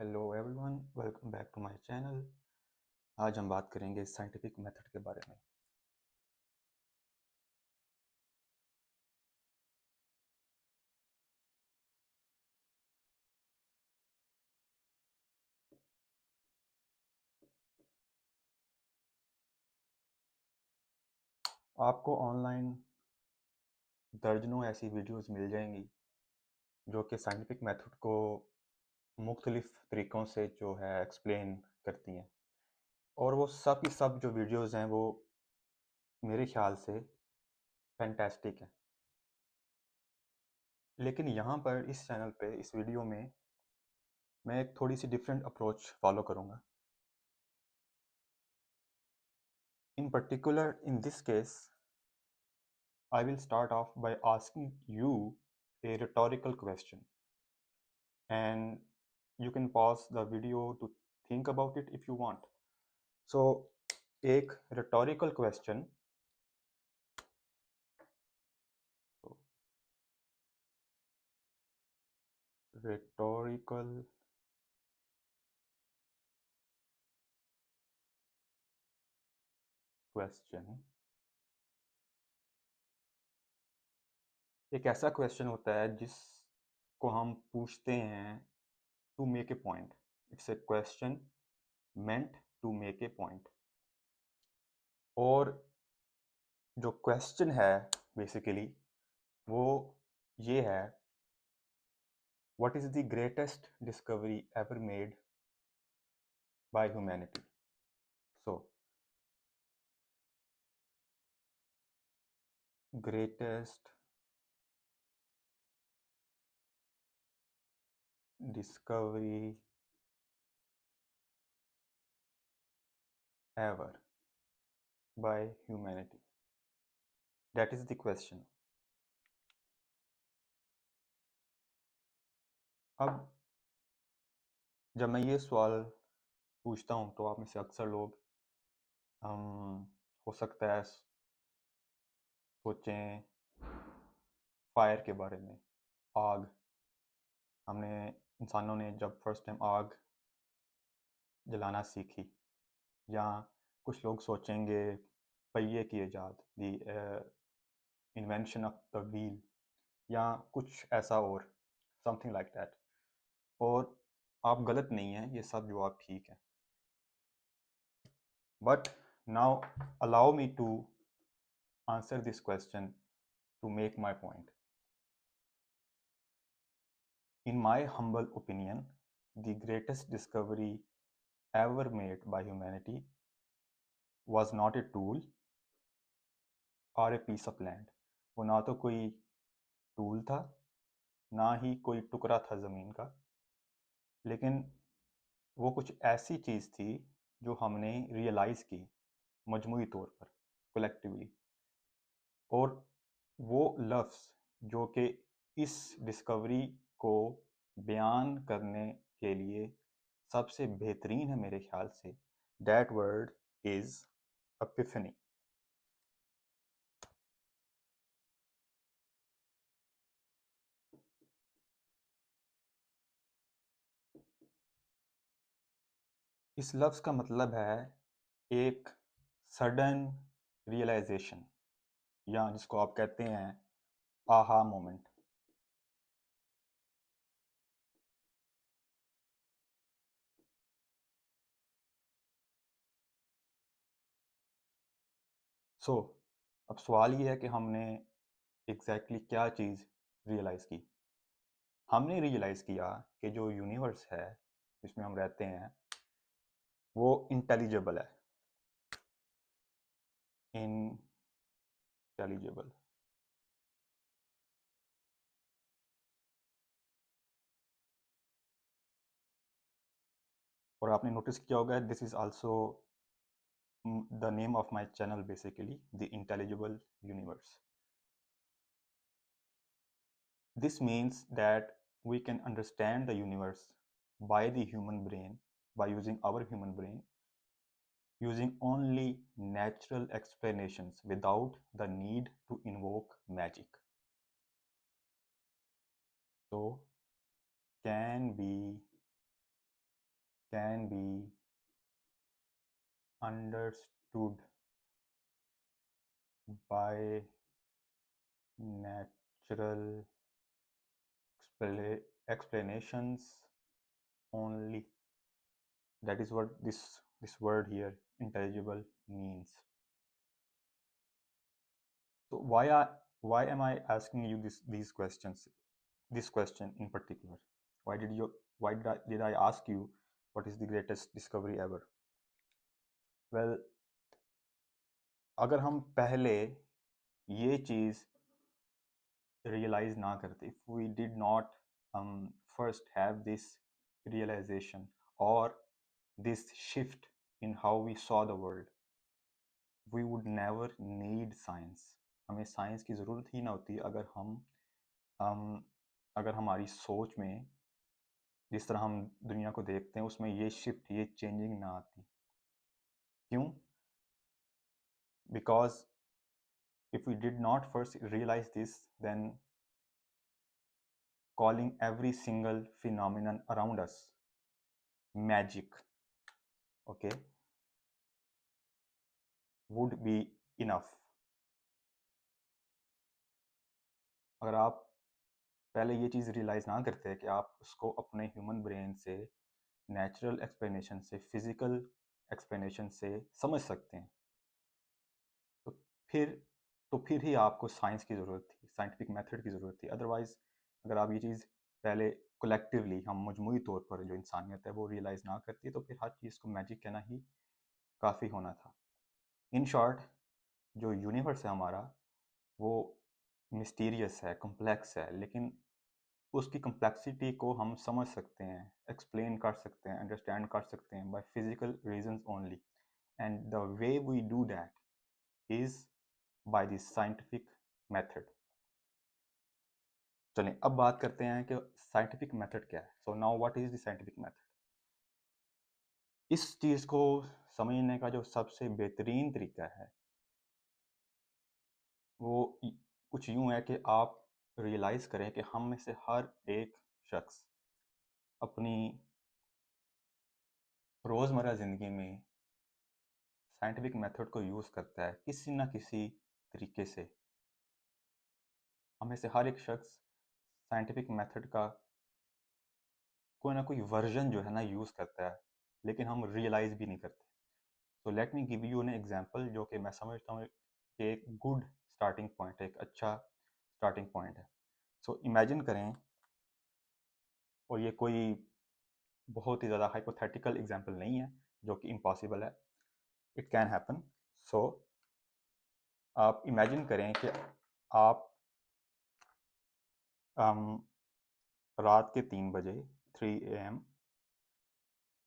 Hello everyone, welcome back to my channel. आज हम बात करेंगे साइंटिफिक मेथड के बारे में। आपको ऑनलाइन दर्जनों ऐसी वीडियोस मिल जाएंगी जो कि साइंटिफिक मेथड को मुख्तलिफ तरीक़ों से जो है एक्सप्लेन करती हैं, और वो सब की सब जो वीडियोस हैं वो मेरे ख्याल से फैंटास्टिक हैं। लेकिन यहाँ पर इस चैनल पे इस वीडियो में मैं एक थोड़ी सी डिफरेंट अप्रोच फॉलो करूँगा। इन particular in this case I will start off by asking you a rhetorical question, and you can pause the video to think about it if you want. So, एक rhetorical question, so, rhetorical question एक ऐसा question होता है जिसको हम पूछते हैं to make a point. It's a question meant to make a point. और जो क्वेश्चन है बेसिकली वो ये है, what is the greatest discovery ever made by humanity? So, greatest discovery ever by humanity. That is the question. अब जब मैं ये सवाल पूछता हूँ तो आप में से अक्सर लोग हो सकता है सोचें फायर के बारे में, आग। हमने इंसानों ने जब फर्स्ट टाइम आग जलाना सीखी, या कुछ लोग सोचेंगे पहिए की ईजाद, the invention of the wheel, या कुछ ऐसा और समथिंग लाइक दैट। और आप गलत नहीं हैं, ये सब जवाब ठीक है। But now allow me to answer this question to make my point. In my humble opinion, the greatest discovery ever made by humanity was not a tool or a piece of land. वो ना तो कोई tool था, ना ही कोई टुकड़ा था ज़मीन का, लेकिन वो कुछ ऐसी चीज़ थी जो हमने रियलाइज़ की मजमूई तौर पर, कलेक्टिवली। और वो लफ्ज़ जो कि इस डिस्कवरी को बयान करने के लिए सबसे बेहतरीन है मेरे ख्याल से, दैट वर्ड इज़ एपिफनी। इस लफ्ज़ का मतलब है एक सडन रियलाइजेशन, या जिसको आप कहते हैं आहा मोमेंट। सो अब सवाल ये है कि हमने एग्जैक्टली क्या चीज़ रियलाइज़ की। हमने रियलाइज़ किया कि जो यूनिवर्स है जिसमें हम रहते हैं वो इंटेलिजिबल है, इंटेलिजिबल। और आपने नोटिस किया होगा, this is also the name of my channel, basically the intelligible universe. This means that we can understand the universe by the human brain, by using our human brain, using only natural explanations without the need to invoke magic. So, can be can be understood by natural explanations only. That is what this word here, intelligible, means. So why am I asking you these questions? This question in particular. Why did I ask you what is the greatest discovery ever? Well, अगर हम पहले ये चीज़ realize ना करते, if we did not first have this realization or this shift in how we saw the world, we would never need science. हमें science की ज़रूरत ही ना होती अगर हमारी सोच में जिस तरह हम दुनिया को देखते हैं उसमें ये शिफ्ट, ये चेंजिंग ना आती. क्यों? Because if we did not first realize this, then calling every single phenomenon around us magic, okay, would be enough. अगर आप पहले ये चीज़ रियलाइज़ ना करते कि आप उसको अपने ह्यूमन ब्रेन से, नेचुरल एक्सप्लेनेशन से, फिज़िकल एक्सप्लेनेशन से समझ सकते हैं, तो फिर ही आपको साइंस की ज़रूरत थी, साइंटिफिक मेथड की ज़रूरत थी. अदरवाइज़ अगर आप ये चीज़ पहले कलेक्टिवली, हम मजमूई तौर पर जो इंसानियत है वो रियलाइज़ ना करती, तो फिर हर चीज़ को मैजिक कहना ही काफ़ी होना था. इन शॉर्ट, जो यूनिवर्स है हमारा वो मिस्टीरियस है, कम्प्लेक्स है, लेकिन उसकी कम्प्लेक्सिटी को हम समझ सकते हैं, एक्सप्लेन कर सकते हैं, अंडरस्टैंड कर सकते हैं by physical reasons only. And the way we do that is by the scientific method. चलिए अब बात करते हैं कि साइंटिफिक मेथड क्या है. So now what is the scientific method? इस चीज़ को समझने का जो सबसे बेहतरीन तरीका है वो कुछ यूँ है कि आप रियलाइज़ करें कि हम में से हर एक शख्स अपनी रोज़मर्रा ज़िंदगी में साइंटिफिक मेथड को यूज़ करता है किसी न किसी तरीके से. हमें से हर एक शख्स साइंटिफिक मेथड का कोई ना कोई वर्जन जो है ना यूज़ करता है, लेकिन हम रियलाइज़ भी नहीं करते. So let me give you an example जो कि मैं समझता हूँ कि एक गुड स्टार्टिंग पॉइंट है, एक अच्छा स्टार्टिंग पॉइंट है. सो इमेजिन करें, और ये कोई बहुत ही ज़्यादा हाइपोथेटिकल एग्जांपल नहीं है जो कि इम्पॉसिबल है, इट कैन हैपन. सो आप इमेजिन करें कि आप रात के 3 बजे 3 AM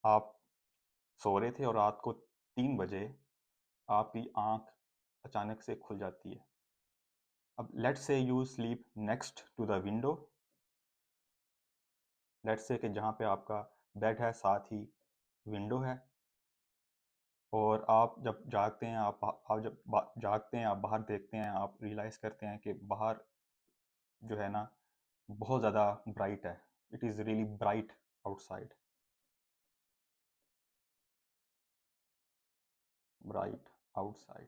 आप सो रहे थे और रात को 3 बजे आपकी आंख अचानक से खुल जाती है. अब let's say you sleep next to the window. Let's say कि जहाँ पे आपका बेड है साथ ही विंडो है, और आप जब जागते हैं, आप जब जागते हैं, आप बाहर देखते हैं, आप रियलाइज़ करते हैं कि बाहर जो है ना बहुत ज़्यादा ब्राइट है. It is really bright outside, bright outside.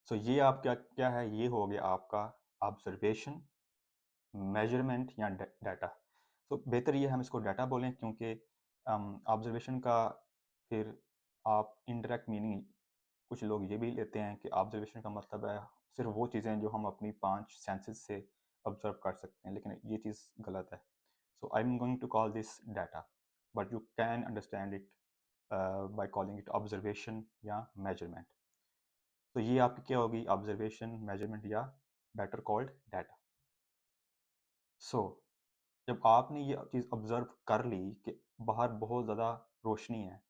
So ये आप क्या है, ये हो गया आपका ऑब्जर्वेशन, मेजरमेंट या डाटा. तो बेहतर ये हम इसको डाटा बोलें, क्योंकि ऑब्जर्वेशन का फिर आप इनडायरेक्ट मीनिंग कुछ लोग ये भी लेते हैं कि ऑब्जर्वेशन का मतलब है सिर्फ वो चीज़ें जो हम अपनी 5 सेंसेस से ऑब्जर्व कर सकते हैं, लेकिन ये चीज़ गलत है. So I am going to call this data, but you can understand it by calling it observation या मेजरमेंट. तो ये आपकी क्या होगी, ऑब्जर्वेशन, मेजरमेंट, या बेटर कॉल्ड डाटा. सो जब आपने ये चीज़ ऑब्जर्व कर ली कि बाहर बहुत ज़्यादा रोशनी है,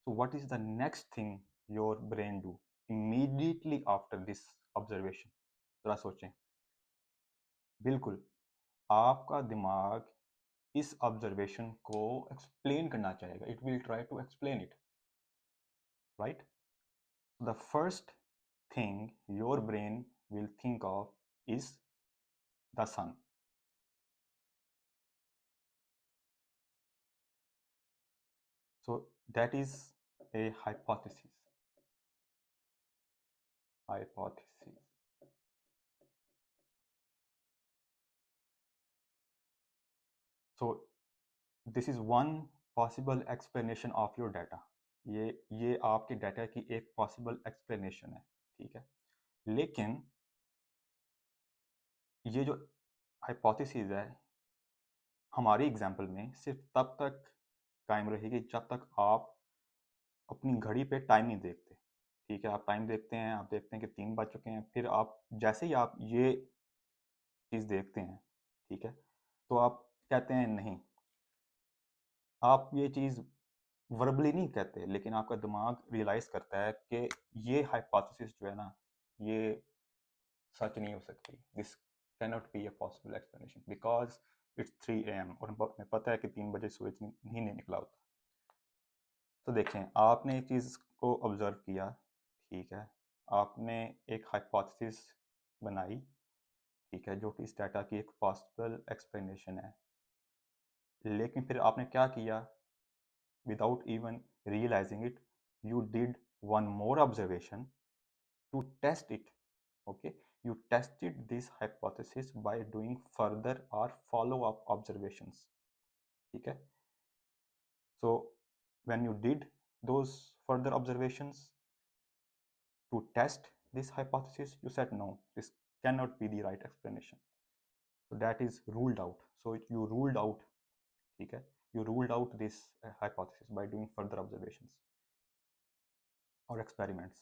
so what is the next thing your brain do immediately after this observation? ज़रा सोचें. बिल्कुल, आपका दिमाग इस ऑब्जर्वेशन को एक्सप्लेन करना चाहेगा. It will try to explain it, right? The first thing your brain will think of is the sun. So that is a hypothesis. So this is one possible explanation of your data. ये आपके data की एक possible explanation है, ठीक है। लेकिन ये जो हाइपोथेसिस है हमारी एग्जांपल में सिर्फ तब तक कायम रहेगी जब तक आप अपनी घड़ी पे टाइम नहीं देखते, ठीक है। आप टाइम देखते हैं, आप देखते हैं कि 3 बज चुके हैं, फिर आप जैसे ही आप ये चीज़ देखते हैं, ठीक है, तो आप कहते हैं नहीं, आप ये चीज़ वर्बली नहीं कहते, लेकिन आपका दिमाग रियलाइज़ करता है कि ये हाइपोथेसिस जो है ना, ये सच नहीं हो सकती। This can not be a possible explanation because it's 3 AM और हमें पता है कि 3 बजे सूरज नहीं निकला होता। तो देखें, आपने एक चीज़ को ऑब्जर्व किया, ठीक है, आपने एक हाइपोथेसिस बनाई, ठीक है, जो कि इस डाटा की एक पॉसिबल एक्सप्लेनेशन है। लेकिन फिर आपने क्या किया, without even realizing it, you did one more observation to test it. Okay, you tested this hypothesis by doing further or follow-up observations, ठीक है। So when you did those further observations to test this hypothesis, you said no, this cannot be the right explanation, so that is ruled out. So you ruled out, ठीक है, you ruled out this hypothesis by doing further observations or experiments.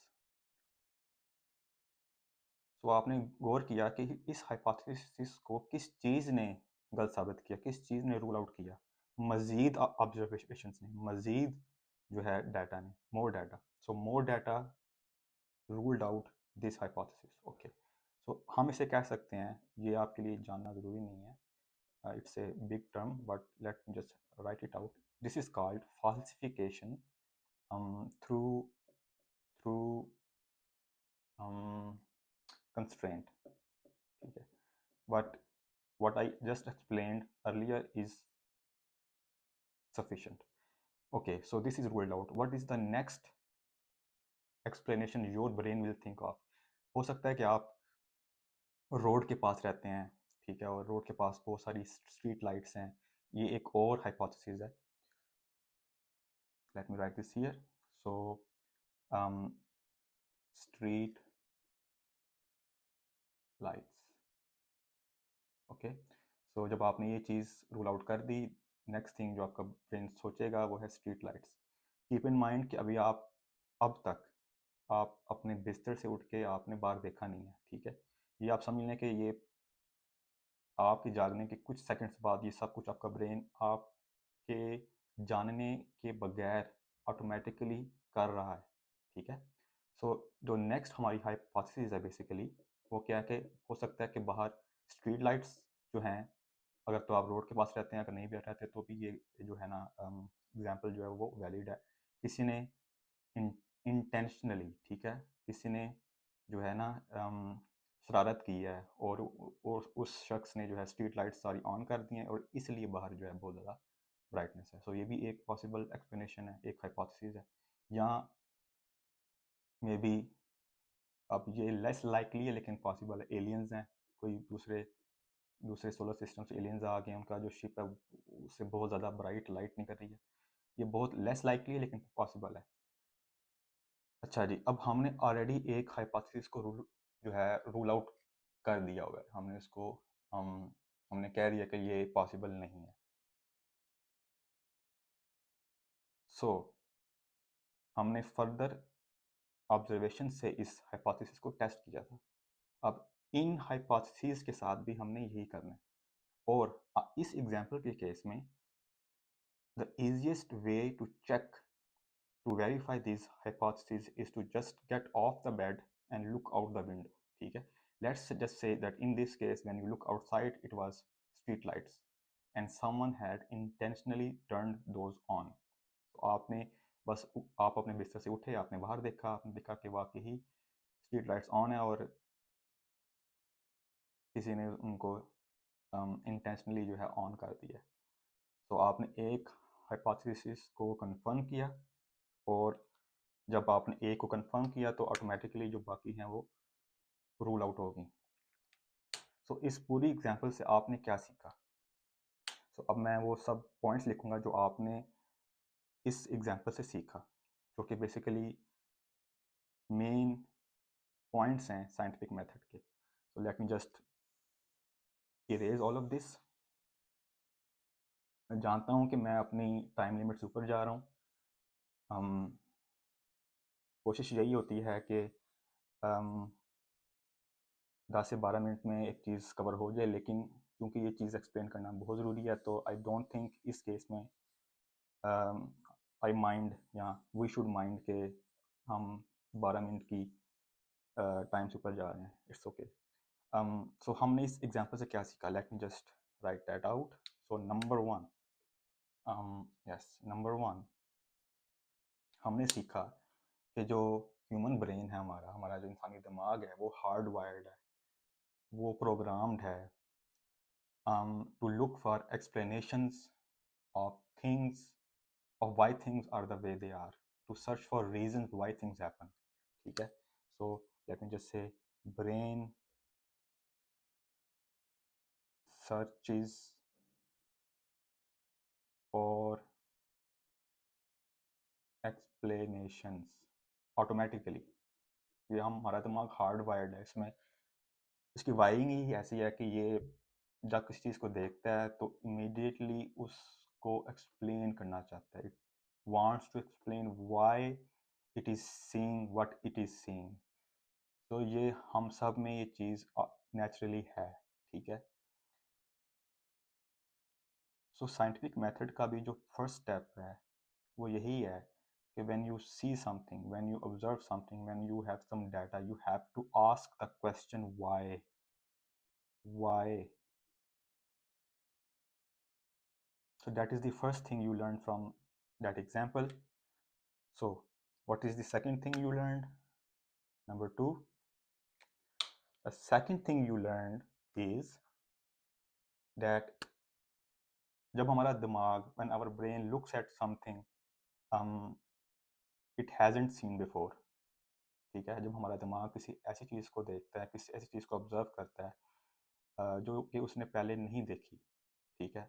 तो आपने गौर किया कि इस hypothesis को किस चीज़ ने गलत साबित किया, किस चीज़ ने रूल आउट किया, मज़ीद ऑब्जर्वेशंस ने, मज़ीद जो है डाटा ने, more data. So more data ruled out this hypothesis. Okay, so हम इसे कह सकते हैं, ये आपके लिए जानना ज़रूरी नहीं है, it's a big term but let me just right it out. This is called falsification through constraint, ठीक है। But what I just explained earlier is sufficient. Okay, so this is ruled out. What is the next explanation your brain will think of? हो सकता है कि आप road के पास रहते हैं, ठीक है, और रोड के पास बहुत सारी स्ट्रीट लाइट्स हैं। ये एक और हाइपोथेसिस है। Let me write this here. So street lights. Okay, so जब आपने ये चीज़ रूल आउट कर दी, नेक्स्ट थिंग जो आपका ब्रेन सोचेगा वो है street lights. Keep in mind कि अभी आप अब तक आप अपने बिस्तर से उठ के आपने बाहर देखा नहीं है, ठीक है। ये आप समझ लें कि ये आपके जागने के कुछ सेकंड्स बाद ये सब कुछ आपका ब्रेन आपके जानने के बगैर ऑटोमेटिकली कर रहा है, ठीक है। सो जो नेक्स्ट हमारी हाइपोथेसिस है बेसिकली वो क्या है कि हो सकता है कि बाहर स्ट्रीट लाइट्स जो हैं, अगर तो आप रोड के पास रहते हैं, अगर नहीं भी रहते तो भी ये जो है ना एग्जांपल जो है वो वैलिड है। किसी ने इंटेंशनली, ठीक है, किसी ने जो है ना शरारत की है और उस शख्स ने जो है स्ट्रीट लाइट्स सारी ऑन कर दी हैं और इसलिए बाहर जो है बहुत ज़्यादा ब्राइटनेस है। सो ये भी एक पॉसिबल एक्सप्लेनेशन है, एक हाइपोथेसिस है। या मे बी अब ये लेस लाइकली है लेकिन पॉसिबल है, एलियंस हैं, कोई दूसरे सोलर सिस्टम से एलियंस आ गए, उनका जो शिप है उससे बहुत ज़्यादा ब्राइट लाइट निकल रही है। ये बहुत लेस लाइकली है लेकिन पॉसिबल है। अच्छा जी, अब हमने ऑलरेडी एक हाइपोथेसिस को जो है रूल आउट कर दिया हुआ है, हमने इसको हमने कह दिया कि ये पॉसिबल नहीं है। सो हमने फर्दर ऑब्जर्वेशन से इस हाइपोथेसिस को टेस्ट किया था। अब इन हाइपोथेसिस के साथ भी हमने यही करना है। और इस एग्जांपल के केस में the easiest way to check to verify these hypotheses is to just get off the bed and look out the window, ठीक है। Let's just say that in this case when you look outside it was street lights and someone had intentionally turned those on. तो आपने बस आप अपने बिस्तर से उठे, आपने बाहर देखा, आपने देखा कि वाकई ही स्ट्रीट लाइट्स ऑन है और किसी ने उनको इंटेंशनली जो है ऑन कर दिया। तो आपने एक हाइपोथेसिस को कंफर्म किया, और जब आपने ए को कंफर्म किया तो ऑटोमेटिकली जो बाकी हैं वो रूल आउट हो गई। सो इस पूरी एग्जांपल से आपने क्या सीखा? सो अब मैं वो सब पॉइंट्स लिखूंगा जो आपने इस एग्जांपल से सीखा, जो कि बेसिकली मेन पॉइंट्स हैं साइंटिफिक मेथड के। So let me just erase all of this. मैं जानता हूँ कि मैं अपनी टाइम लिमिट से ऊपर जा रहा हूँ। कोशिश यही होती है कि 10 से 12 मिनट में एक चीज़ कवर हो जाए, लेकिन क्योंकि ये चीज़ एक्सप्लेन करना बहुत ज़रूरी है तो आई डोंट थिंक इस केस में आई माइंड या वी शुड माइंड के हम 12 मिनट की टाइम से ऊपर जा रहे हैं। It's okay. सो हमने इस एग्जांपल से क्या सीखा? Let me just right that out. So number 1, number 1 हमने सीखा कि जो ह्यूमन ब्रेन है, हमारा हमारा जो इंसानी दिमाग है, वो हार्ड वायर्ड है, वो प्रोग्राम्ड है to look for explanations of things, of why things are the way they are, to search for reasons why things happen. ठीक है? So let me just say brain searches for explanations automatically. ये हमारा दिमाग hard wired है, इसमें इसकी wiring ही ऐसी है कि ये जब किसी चीज़ को देखता है तो इमीडिएटली उसको एक्सप्लेन करना चाहता है। It wants to explain why it is seeing what it is seeing. तो ये हम सब में ये चीज़ नेचुरली है। ठीक है? सो साइंटिफिक मेथड का भी जो फर्स्ट स्टेप है वो यही है कि when you see something, when you observe something, when you have some data, you have to ask the question why. So that is the first thing you learned from that example. So what is the second thing you learned? Number 2, the second thing you learned is that जब हमारा दिमाग, when our brain looks at something it hasn't seen before, ठीक है, जब हमारा दिमाग किसी ऐसी चीज़ को देखता है, किसी ऐसी चीज़ को ऑब्जर्व करता है जो कि उसने पहले नहीं देखी, ठीक है,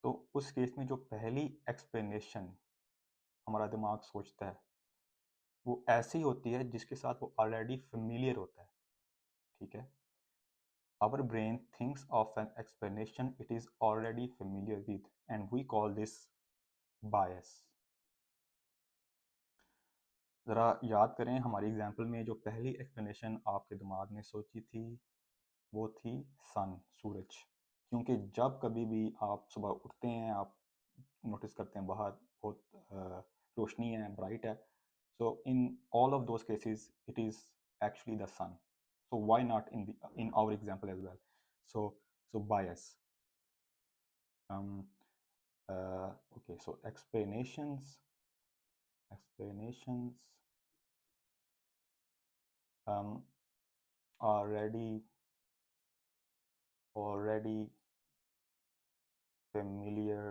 तो उस केस में जो पहली एक्सप्लेनेशन हमारा दिमाग सोचता है वो ऐसी होती है जिसके साथ वो ऑलरेडी फेमिलियर होता है। ठीक है? Our brain thinks of an explanation it is already familiar with, and we call this bias. ज़रा याद करें, हमारी एग्जाम्पल में जो पहली एक्सप्लेनेशन आपके दिमाग ने सोची थी वो थी सन, सूरज। क्योंकि जब कभी भी आप सुबह उठते हैं, आप नोटिस करते हैं बाहर बहुत रोशनी है, ब्राइट है, so in all of those cases it is actually the sun. So why not in our example as well? So bias. Okay, so explanations already familiar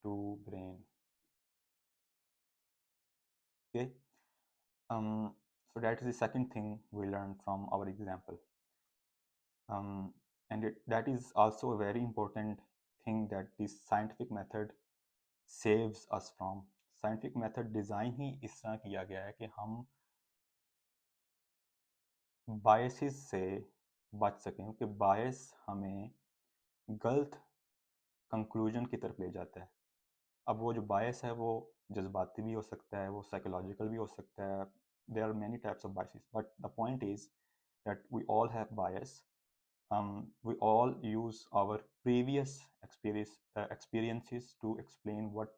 to brain. Okay, so that is the second thing we learned from our example. And that is also a very important thing that this scientific method saves us from. Scientific method design ही इस तरह किया गया है कि हम biases से बच सकें, क्योंकि बायस हमें गलत कंक्लूजन की तरफ ले जाता है। अब वो जो बायस है वो जज्बाती भी हो सकता है, वो साइकोलॉजिकल भी हो सकता है। There are many types of biases, but the point is that we all have bias. We all use our previous experiences to explain what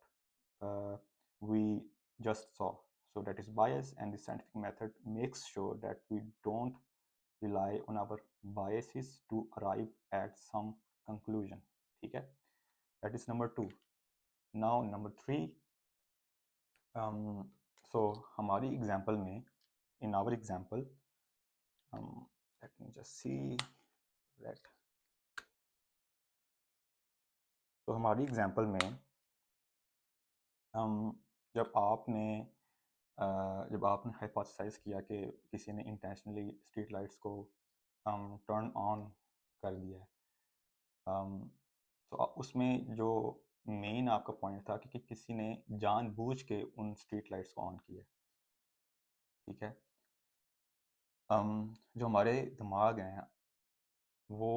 we just saw. So that is bias, and the scientific method makes sure that we don't rely on our biases to arrive at some conclusion. ठीक है? That is number 2. Now number 3. So हमारी example में, in our example, let me just see. Let तो हमारी example में हम जब आपने जब आपने हाइपोथेसाइज किया कि किसी ने इंटेंशनली स्ट्रीट लाइट्स को टर्न ऑन कर दिया है, तो उसमें जो मेन आपका पॉइंट था कि किसी ने जानबूझ के उन स्ट्रीट लाइट्स को ऑन किया, ठीक है। जो हमारे दिमाग हैं वो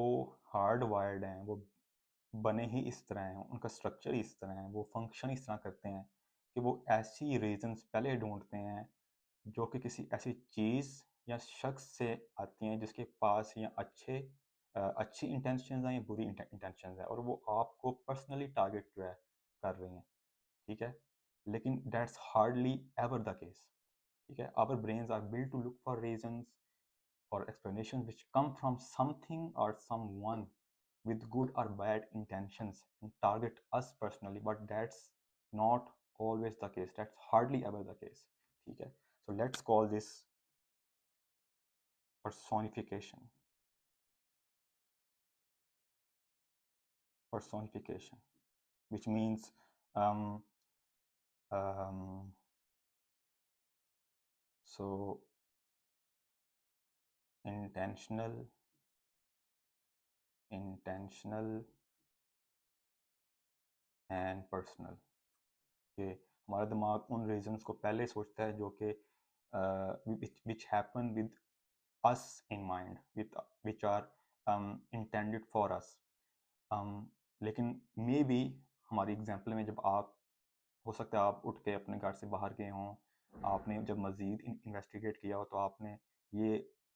हार्ड वायर्ड हैं, वो बने ही इस तरह हैं, उनका स्ट्रक्चर ही इस तरह है, वो फंक्शन इस तरह करते हैं कि वो ऐसी रीजंस पहले ढूंढते हैं जो कि किसी ऐसी चीज़ या शख्स से आती हैं जिसके पास या अच्छी इंटेंशंस हैं या बुरी इंटेंशंस हैं, और वो आपको पर्सनली टारगेट जो है कर रही हैं, ठीक है। लेकिन that's hardly ever the case, ठीक है। Our brains are build to look for reasons or explanations which come from something or someone with good or bad intentions and target us personally, but that's not always the case, that's hardly ever the case, okay. So let's call this personification. Personification, which means um, um, so intentional and personal, कि हमारा दिमाग उन reasons को पहले सोचता है जो कि which happen with us in mind, which are intended for us. लेकिन मे बी हमारी एग्जांपल में जब आप, हो सकता है आप उठ के अपने घर से बाहर गए हों, आपने जब मज़ीद इन्वेस्टिगेट किया हो तो आपने ये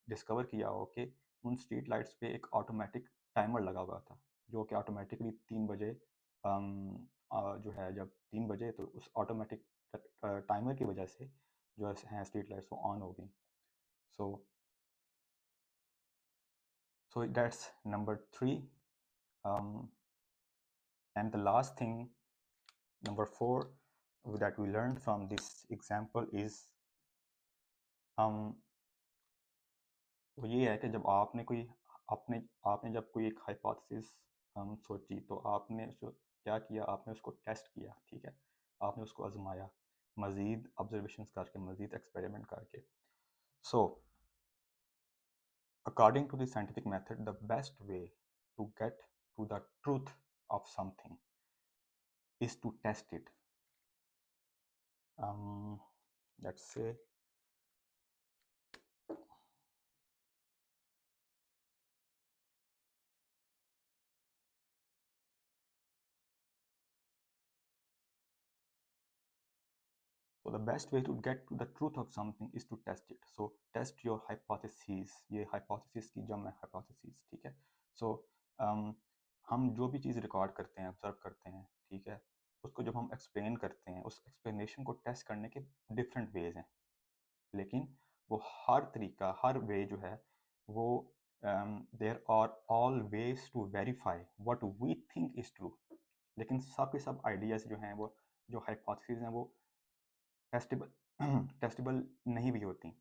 डिस्कवर किया हो कि उन स्ट्रीट लाइट्स पे एक ऑटोमेटिक टाइमर लगा हुआ था जो कि ऑटोमेटिकली 3 बजे जो है, जब 3 बजे तो उस ऑटोमेटिक टाइमर की वजह से जो है स्ट्रीट लाइट्स वो ऑन हो गई. So that's number 3. And the last thing, number 4, that we learned from this example is वो ये है कि जब आपने आपने जब कोई एक हाइपोथेसिस सोची तो आपने उसको क्या किया, आपने उसको टेस्ट किया, ठीक है, आपने उसको आजमाया मज़ीद ऑब्जर्वेशंस करके, मज़ीद एक्सपेरिमेंट करके. सो according to the scientific method, the best way to get to the truth of something is to test it. Let's say so the best way to get to the truth of something is to test it. So test your hypotheses. ये hypothesis की जम है, hypotheses, ठीक है. So हम जो भी चीज़ record करते हैं, ऑब्जर्व करते हैं, ठीक है, उसको जब हम एक्सप्लेन करते हैं, उस एक्सप्लेनेशन को टेस्ट करने के डिफरेंट वेज हैं, लेकिन वो हर तरीका, हर वे जो है वो there are all ways to verify what we think is true. लेकिन सब के सब आइडियाज़ जो हैं, वो जो हाइपोथेसिस हैं, वो टेस्टेबल टेस्टेबल नहीं भी होती.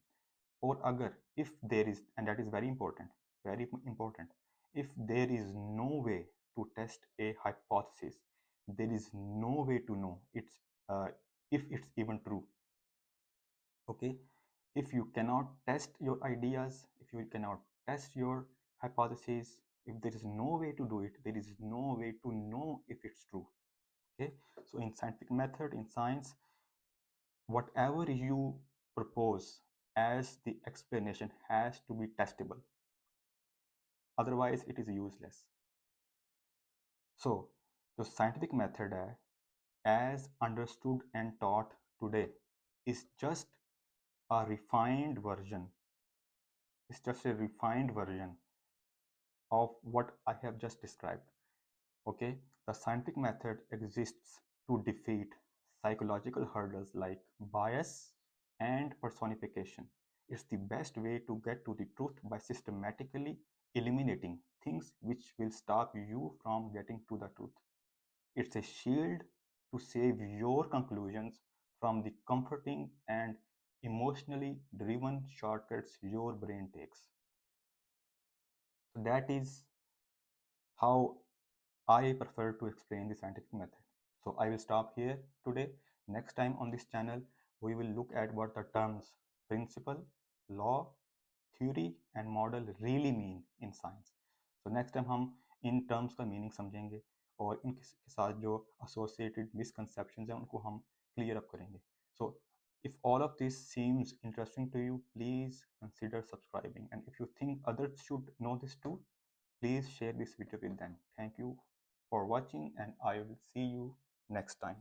और अगर if there is, and that is very important, if there is no way to test a hypothesis, there is no way to know it's if it's even true. Okay, if you cannot test your ideas, if you cannot test your hypotheses, if there is no way to do it, there is no way to know if it's true. Okay, so in scientific method, in science, whatever you propose as the explanation has to be testable, otherwise it is useless. So the scientific method as understood and taught today is just a refined version, it's just a refined version of what I have just described. Okay, the scientific method exists to defeat psychological hurdles like bias and personification. It's the best way to get to the truth by systematically eliminating things which will stop you from getting to the truth. It's a shield to save your conclusions from the comforting and emotionally driven shortcuts your brain takes. So that is how I prefer to explain the scientific method. So I will stop here today. Next time on this channel, we will look at what the terms principle, law, theory and model really mean in science. So next time हम इन terms का meaning समझेंगे और इनके साथ जो associated misconceptions हैं उनको हम clear up करेंगे. So if all of this seems interesting to you, please consider subscribing, and if you think others should know this too, please share this video with them. Thank you for watching and I will see you next time.